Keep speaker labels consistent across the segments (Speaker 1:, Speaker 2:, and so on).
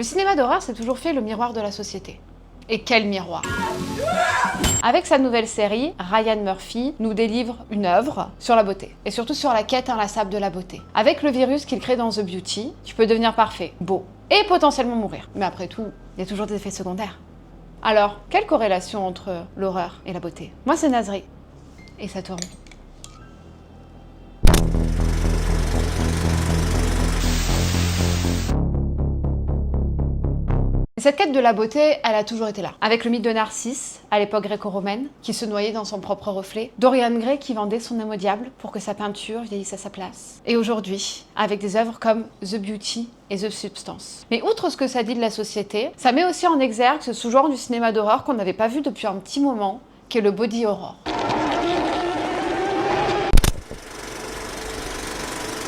Speaker 1: Le cinéma d'horreur s'est toujours fait le miroir de la société. Et quel miroir! Avec sa nouvelle série, Ryan Murphy nous délivre une œuvre sur la beauté, et surtout sur la quête inlassable de la beauté. Avec le virus qu'il crée dans The Beauty, tu peux devenir parfait, beau, et potentiellement mourir. Mais après tout, il y a toujours des effets secondaires. Alors, quelle corrélation entre l'horreur et la beauté? Moi, c'est Nazri. Et ça tourne. Cette quête de la beauté, elle a toujours été là. Avec le mythe de Narcisse, à l'époque gréco-romaine, qui se noyait dans son propre reflet. Dorian Gray qui vendait son âme au diable pour que sa peinture vieillisse à sa place. Et aujourd'hui, avec des œuvres comme The Beauty et The Substance. Mais outre ce que ça dit de la société, ça met aussi en exergue ce sous-genre du cinéma d'horreur qu'on n'avait pas vu depuis un petit moment, qui est le body horror.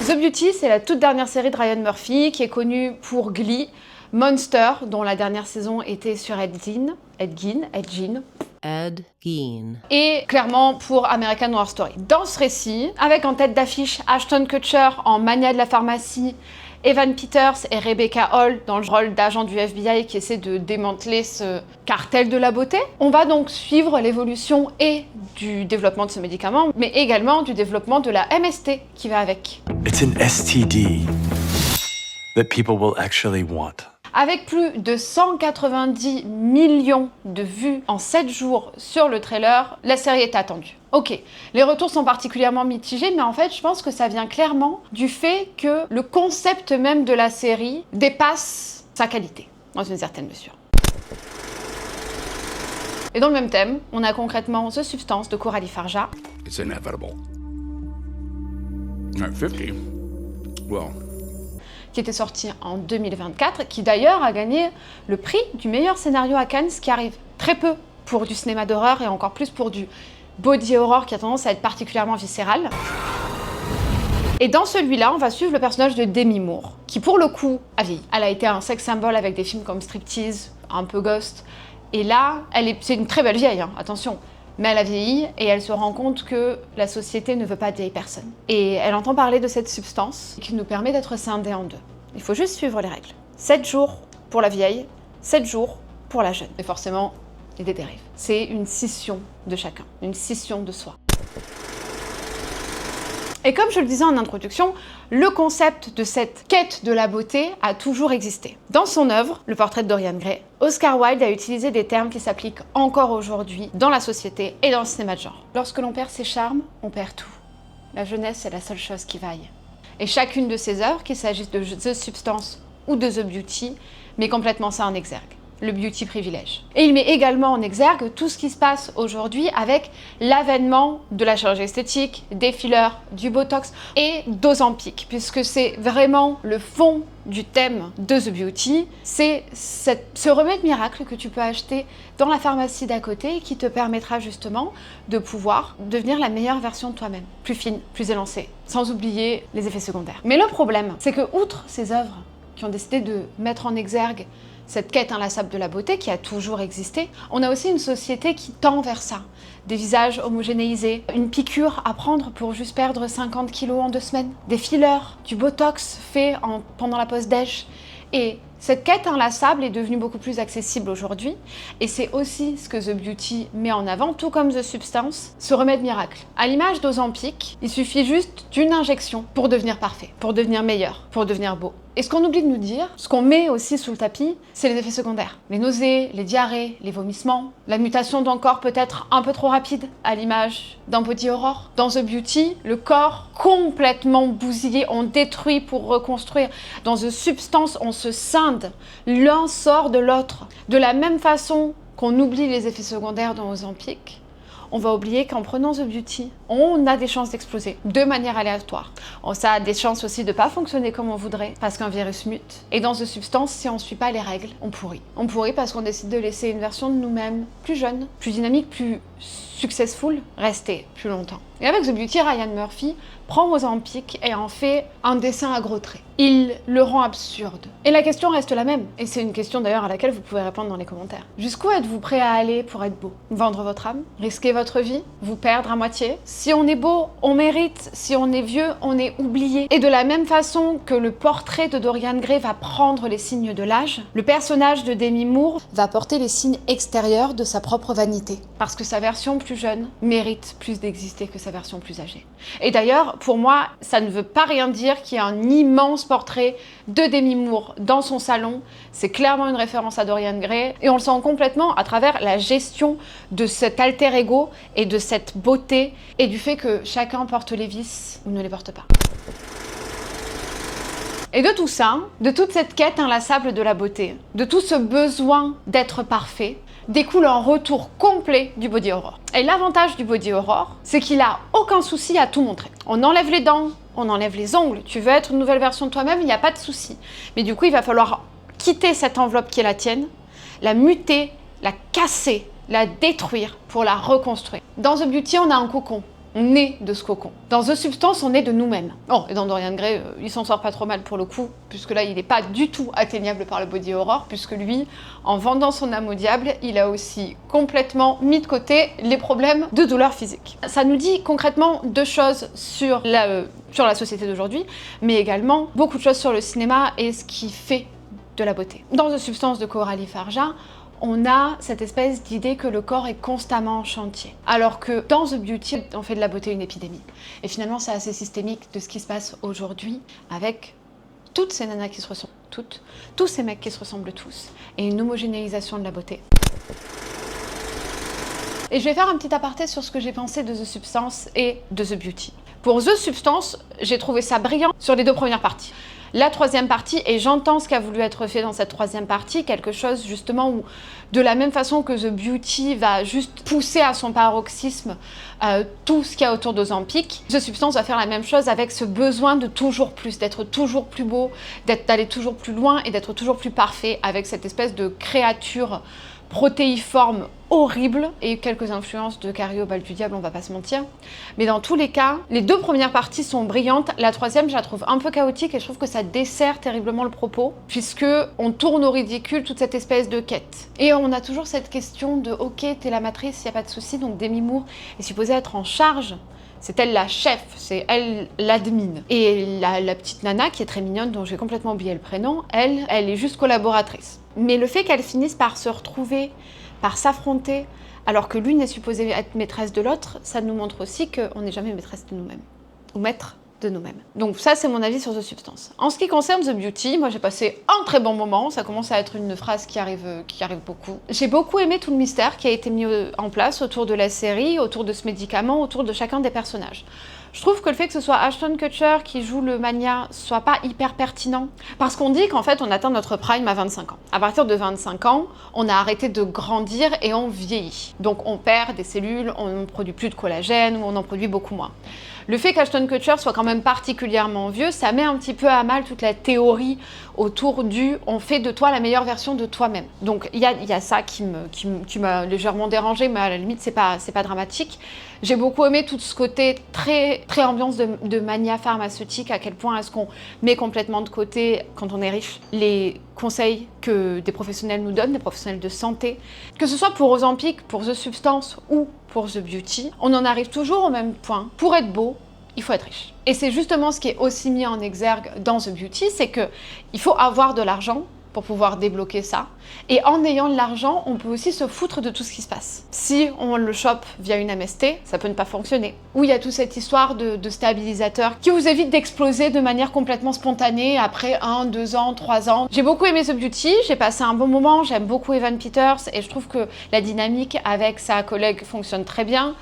Speaker 1: The Beauty, c'est la toute dernière série de Ryan Murphy, qui est connue pour Glee, Monster, dont la dernière saison était sur Ed Gein, et clairement pour American Horror Story. Dans ce récit, avec en tête d'affiche Ashton Kutcher en mania de la pharmacie, Evan Peters et Rebecca Hall dans le rôle d'agent du FBI qui essaie de démanteler ce cartel de la beauté, on va donc suivre l'évolution et du développement de ce médicament, mais également du développement de la MST qui va avec.
Speaker 2: It's an STD that people will actually want.
Speaker 1: Avec plus de 190 millions de vues en 7 jours sur le trailer, la série est attendue. Ok, les retours sont particulièrement mitigés, mais en fait, je pense que ça vient clairement du fait que le concept même de la série dépasse sa qualité, dans une certaine mesure. Et dans le même thème, on a concrètement The Substance de Coralie Farja.
Speaker 3: It's inevitable. At 50, well...
Speaker 1: qui était sorti en 2024, qui d'ailleurs a gagné le prix du meilleur scénario à Cannes, ce qui arrive très peu pour du cinéma d'horreur et encore plus pour du body horror qui a tendance à être particulièrement viscéral. Et dans celui-là, on va suivre le personnage de Demi Moore, qui pour le coup a vieilli. Elle a été un sex symbol avec des films comme Striptease, un peu Ghost, et là, c'est une très belle vieille, hein, attention. Mais elle a vieilli et elle se rend compte que la société ne veut pas de vieilles personnes. Et elle entend parler de cette substance qui nous permet d'être scindés en deux. Il faut juste suivre les règles. 7 jours pour la vieille, 7 jours pour la jeune. Et forcément, il y a des dérives. C'est une scission de chacun, une scission de soi. Et comme je le disais en introduction, le concept de cette quête de la beauté a toujours existé. Dans son œuvre, Le portrait de Dorian Gray, Oscar Wilde a utilisé des termes qui s'appliquent encore aujourd'hui dans la société et dans le cinéma de genre. Lorsque l'on perd ses charmes, on perd tout. La jeunesse est la seule chose qui vaille. Et chacune de ses œuvres, qu'il s'agisse de The Substance ou de The Beauty, met complètement ça en exergue. Le beauty privilège. Et il met également en exergue tout ce qui se passe aujourd'hui avec l'avènement de la chirurgie esthétique, des fillers, du botox et d'Ozempic, puisque c'est vraiment le fond du thème de The Beauty, c'est ce remède miracle que tu peux acheter dans la pharmacie d'à côté et qui te permettra justement de pouvoir devenir la meilleure version de toi-même, plus fine, plus élancée, sans oublier les effets secondaires. Mais le problème, c'est que outre ces œuvres qui ont décidé de mettre en exergue cette quête inlassable de la beauté qui a toujours existé, on a aussi une société qui tend vers ça. Des visages homogénéisés, une piqûre à prendre pour juste perdre 50 kilos en 2 semaines, des fillers, du botox fait pendant la pause déj. Et cette quête inlassable est devenue beaucoup plus accessible aujourd'hui et c'est aussi ce que The Beauty met en avant, tout comme The Substance, ce remède miracle. À l'image d'Ozempic, il suffit juste d'une injection pour devenir parfait, pour devenir meilleur, pour devenir beau. Et ce qu'on oublie de nous dire, ce qu'on met aussi sous le tapis, c'est les effets secondaires. Les nausées, les diarrhées, les vomissements, la mutation d'un corps peut-être un peu trop rapide, à l'image d'un body horror. Dans The Beauty, le corps complètement bousillé, on détruit pour reconstruire. Dans The Substance, on se scinde, l'un sort de l'autre. De la même façon qu'on oublie les effets secondaires dans Ozempic, on va oublier qu'en prenant The Beauty, on a des chances d'exploser de manière aléatoire. Ça a des chances aussi de ne pas fonctionner comme on voudrait parce qu'un virus mute. Et dans The Substance, si on ne suit pas les règles, on pourrit. On pourrit parce qu'on décide de laisser une version de nous-mêmes plus jeune, plus dynamique, plus successful, rester plus longtemps. Et avec The Beauty, Ryan Murphy prend Ozempic et en fait un dessin à gros traits. Il le rend absurde. Et la question reste la même. Et c'est une question d'ailleurs à laquelle vous pouvez répondre dans les commentaires. Jusqu'où êtes-vous prêt à aller pour être beau? Vendre votre âme? Risquer votre vie? Vous perdre à moitié? Si on est beau, on mérite. Si on est vieux, on est oublié. Et de la même façon que le portrait de Dorian Gray va prendre les signes de l'âge, le personnage de Demi Moore va porter les signes extérieurs de sa propre vanité. Parce que sa version plus jeune mérite plus d'exister que sa version plus âgée. Et d'ailleurs, pour moi, ça ne veut pas rien dire qu'il y a un immense portrait de Demi Moore dans son salon. C'est clairement une référence à Dorian Gray. Et on le sent complètement à travers la gestion de cet alter ego et de cette beauté et du fait que chacun porte les vices ou ne les porte pas. Et de tout ça, de toute cette quête inlassable de la beauté, de tout ce besoin d'être parfait, découle un retour complet du body horror. Et l'avantage du body horror, c'est qu'il a aucun souci à tout montrer. On enlève les dents, on enlève les ongles, tu veux être une nouvelle version de toi-même, il n'y a pas de souci. Mais du coup, il va falloir quitter cette enveloppe qui est la tienne, la muter, la casser, la détruire pour la reconstruire. Dans The Beauty, on a un cocon. On est de ce cocon. Dans The Substance, on est de nous-mêmes. Oh, et dans Dorian Gray, il s'en sort pas trop mal pour le coup, puisque là, il n'est pas du tout atteignable par le body horror, puisque lui, en vendant son âme au diable, il a aussi complètement mis de côté les problèmes de douleur physique. Ça nous dit concrètement deux choses sur la société d'aujourd'hui, mais également beaucoup de choses sur le cinéma et ce qui fait de la beauté. Dans The Substance de Coralie Farja, on a cette espèce d'idée que le corps est constamment en chantier. Alors que dans The Beauty, on fait de la beauté une épidémie. Et finalement, c'est assez systémique de ce qui se passe aujourd'hui avec toutes ces nanas qui se ressemblent toutes, tous ces mecs qui se ressemblent tous, et une homogénéisation de la beauté. Et je vais faire un petit aparté sur ce que j'ai pensé de The Substance et de The Beauty. Pour The Substance, j'ai trouvé ça brillant sur les deux premières parties. La troisième partie, et j'entends ce qu'a voulu être fait dans cette troisième partie, quelque chose justement où, de la même façon que The Beauty va juste pousser à son paroxysme tout ce qu'il y a autour d'Ozempic, The Substance va faire la même chose avec ce besoin de toujours plus, d'être toujours plus beau, d'aller toujours plus loin et d'être toujours plus parfait, avec cette espèce de créature protéiforme horrible et quelques influences de Carrie au bal du diable, on va pas se mentir. Mais dans tous les cas, les deux premières parties sont brillantes. La troisième, je la trouve un peu chaotique et je trouve que ça dessert terriblement le propos, puisque on tourne au ridicule toute cette espèce de quête. Et on a toujours cette question de ok, t'es la matrice, y a pas de souci, donc Demi Moore est supposée être en charge. C'est elle la chef, c'est elle l'admin. Et la petite nana qui est très mignonne, dont j'ai complètement oublié le prénom, elle est juste collaboratrice. Mais le fait qu'elles finissent par se retrouver, par s'affronter, alors que l'une est supposée être maîtresse de l'autre, ça nous montre aussi qu'on n'est jamais maîtresse de nous-mêmes. Ou maître de nous-mêmes. Donc ça, c'est mon avis sur The Substance. En ce qui concerne The Beauty, moi j'ai passé un très bon moment, ça commence à être une phrase qui arrive beaucoup. J'ai beaucoup aimé tout le mystère qui a été mis en place autour de la série, autour de ce médicament, autour de chacun des personnages. Je trouve que le fait que ce soit Ashton Kutcher qui joue le mania soit pas hyper pertinent. Parce qu'on dit qu'en fait, on atteint notre prime à 25 ans. À partir de 25 ans, on a arrêté de grandir et on vieillit. Donc on perd des cellules, on ne produit plus de collagène ou on en produit beaucoup moins. Le fait qu'Ashton Kutcher soit quand même particulièrement vieux, ça met un petit peu à mal toute la théorie autour du « on fait de toi la meilleure version de toi-même ». Donc il y a ça qui m'a légèrement dérangée, mais à la limite c'est pas dramatique. J'ai beaucoup aimé tout ce côté très ambiance de mania pharmaceutique, à quel point est-ce qu'on met complètement de côté, quand on est riche, les conseils que des professionnels nous donnent, des professionnels de santé. Que ce soit pour Ozempic, pour The Substance ou pour The Beauty, on en arrive toujours au même point. Pour être beau, il faut être riche. Et c'est justement ce qui est aussi mis en exergue dans The Beauty, c'est qu'il faut avoir de l'argent pour pouvoir débloquer ça. Et en ayant de l'argent, on peut aussi se foutre de tout ce qui se passe. Si on le chope via une MST, ça peut ne pas fonctionner. Ou il y a toute cette histoire de stabilisateur qui vous évite d'exploser de manière complètement spontanée après 1, 2 ans, 3 ans. J'ai beaucoup aimé The Beauty, j'ai passé un bon moment, j'aime beaucoup Evan Peters et je trouve que la dynamique avec sa collègue fonctionne très bien.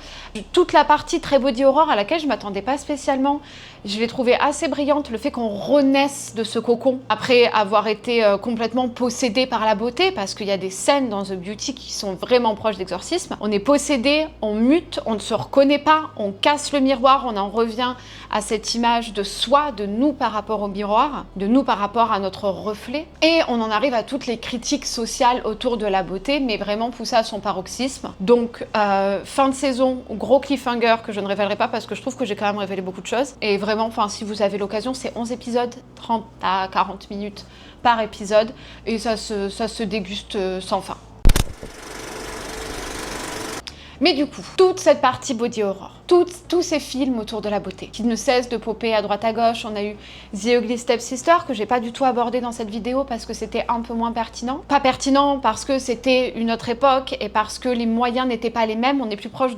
Speaker 1: Toute la partie très body horror à laquelle je m'attendais pas spécialement, Je l'ai trouvée assez brillante, le fait qu'on renaisse de ce cocon après avoir été complètement possédé par la beauté, parce qu'il y a des scènes dans The Beauty qui sont vraiment proches d'exorcisme. On est possédé, on mute, on ne se reconnaît pas, on casse le miroir, on en revient à cette image de soi, de nous par rapport au miroir, de nous par rapport à notre reflet. Et on en arrive à toutes les critiques sociales autour de la beauté, mais vraiment poussées à son paroxysme. Donc, fin de saison, gros cliffhanger que je ne révélerai pas parce que je trouve que j'ai quand même révélé beaucoup de choses. Et vraiment, enfin, si vous avez l'occasion, c'est 11 épisodes, 30 à 40 minutes par épisode, et ça se déguste sans fin. Mais du coup, toute cette partie body horror, tous ces films autour de la beauté, qui ne cessent de popper à droite à gauche. On a eu The Ugly Stepsister, que j'ai pas du tout abordé dans cette vidéo parce que c'était un peu moins pertinent. Pas pertinent parce que c'était une autre époque et parce que les moyens n'étaient pas les mêmes. On est plus proche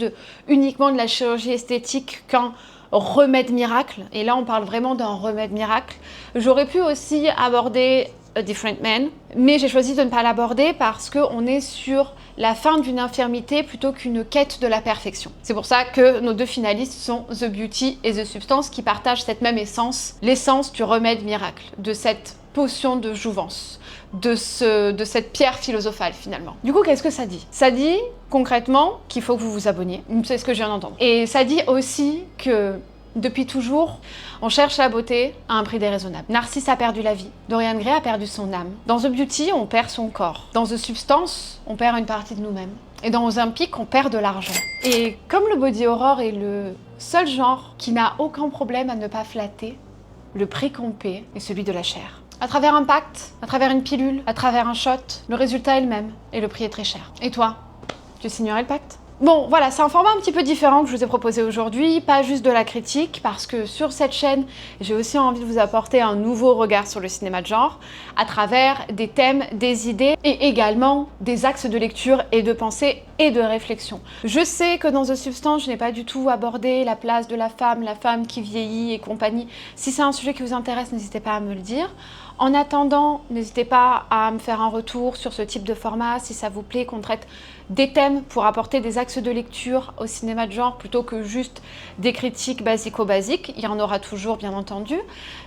Speaker 1: uniquement de la chirurgie esthétique qu'un remède miracle. Et là, on parle vraiment d'un remède miracle. J'aurais pu aussi aborder A Different Man, mais j'ai choisi de ne pas l'aborder parce qu'on est sur la fin d'une infirmité plutôt qu'une quête de la perfection. C'est pour ça que nos deux finalistes sont The Beauty et The Substance, qui partagent cette même essence, l'essence du remède miracle, de cette potion de jouvence, de cette pierre philosophale finalement. Du coup, qu'est-ce que ça dit? Ça dit concrètement qu'il faut que vous vous abonniez, c'est ce que je viens d'entendre. Et ça dit aussi que depuis toujours, on cherche la beauté à un prix déraisonnable. Narcisse a perdu la vie. Dorian Gray a perdu son âme. Dans The Beauty, on perd son corps. Dans The Substance, on perd une partie de nous-mêmes. Et dans Ozempic, on perd de l'argent. Et comme le body horror est le seul genre qui n'a aucun problème à ne pas flatter, le prix qu'on paie est celui de la chair. À travers un pacte, à travers une pilule, à travers un shot, le résultat est le même et le prix est très cher. Et toi, tu signerais le pacte ? Bon, voilà, c'est un format un petit peu différent que je vous ai proposé aujourd'hui, pas juste de la critique, parce que sur cette chaîne, j'ai aussi envie de vous apporter un nouveau regard sur le cinéma de genre, à travers des thèmes, des idées, et également des axes de lecture et de pensée et de réflexion. Je sais que dans The Substance, je n'ai pas du tout abordé la place de la femme qui vieillit et compagnie. Si c'est un sujet qui vous intéresse, n'hésitez pas à me le dire. En attendant, n'hésitez pas à me faire un retour sur ce type de format, si ça vous plaît, qu'on traite des thèmes pour apporter des axes de lecture au cinéma de genre plutôt que juste des critiques basico-basiques. Il y en aura toujours, bien entendu.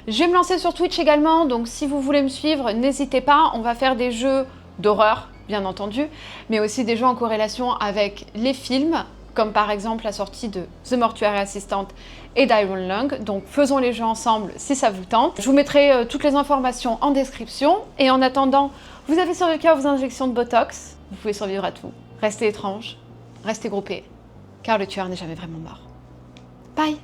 Speaker 1: Je vais me lancer sur Twitch également, donc si vous voulez me suivre, n'hésitez pas. On va faire des jeux d'horreur, bien entendu, mais aussi des jeux en corrélation avec les films, comme par exemple la sortie de The Mortuary Assistant et d'Iron Lung. Donc faisons les jeux ensemble si ça vous tente. Je vous mettrai toutes les informations en description. Et en attendant, vous avez survécu à vos injections de Botox, vous pouvez survivre à tout. Restez étrange, restez groupés, car le tueur n'est jamais vraiment mort. Bye!